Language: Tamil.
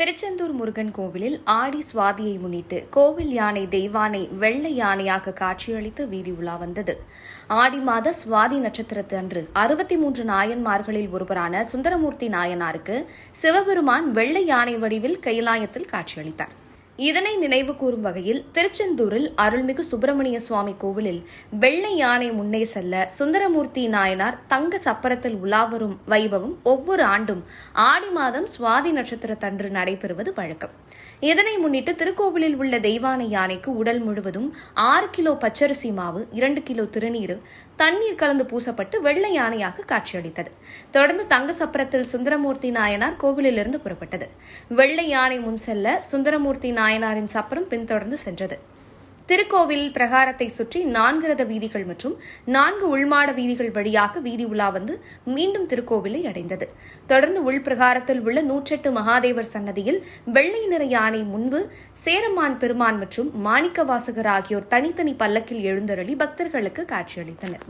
திருச்செந்தூர் முருகன் கோவிலில் ஆடி சுவாதியை முன்னிட்டு கோவில் யானை தெய்வானை வெள்ளை யானையாக காட்சியளித்து வீதி உலா வந்தது. ஆடி மாத சுவாதி நட்சத்திரத்து அன்று 63 நாயன்மார்களில் ஒருவரான சுந்தரமூர்த்தி நாயனாருக்கு சிவபெருமான் வெள்ளை யானை வடிவில் கைலாயத்தில் காட்சியளித்தார். இதனை நினைவு கூறும் வகையில் திருச்செந்தூரில் அருள்மிகு சுப்பிரமணிய சுவாமி கோவிலில் வெள்ளை யானை முன்னே செல்ல சுந்தரமூர்த்தி நாயனார் தங்க சப்பரத்தில் உலாவரும் வைபவம் ஒவ்வொரு ஆண்டும் ஆடி மாதம் சுவாதி நட்சத்திரத்தன்று நடைபெறுவது வழக்கம். இதனை முன்னிட்டு திருக்கோவிலில் உள்ள தெய்வானை யானைக்கு உடல் முழுவதும் 6 கிலோ பச்சரிசி மாவு, 2 கிலோ திருநீர், தண்ணீர் கலந்து பூசப்பட்டு வெள்ளை யானையாக காட்சியளித்தது. தொடர்ந்து தங்க சப்பரத்தில் சுந்தரமூர்த்தி நாயனார் கோவிலிலிருந்து புறப்பட்டது. வெள்ளை யானை முன் செல்ல சுந்தரமூர்த்தி நாயனாரின் சப்பரம் பின்தொடர்ந்து சென்றது. திருக்கோவில் பிரகாரத்தை சுற்றி 4 ரத வீதிகள் மற்றும் 4 உள்மாட வீதிகள் வழியாக வீதி உலா வந்து மீண்டும் திருக்கோவிலை அடைந்தது. தொடர்ந்து உள்பிரகாரத்தில் உள்ள 108 மகாதேவர் சன்னதியில் வெள்ளை நிற யானை முன்பு சேரமான் பெருமான் மற்றும் மாணிக்க வாசகர் ஆகியோர் தனித்தனி பல்லக்கில் எழுந்தருளி பக்தர்களுக்கு காட்சியளித்தனர்.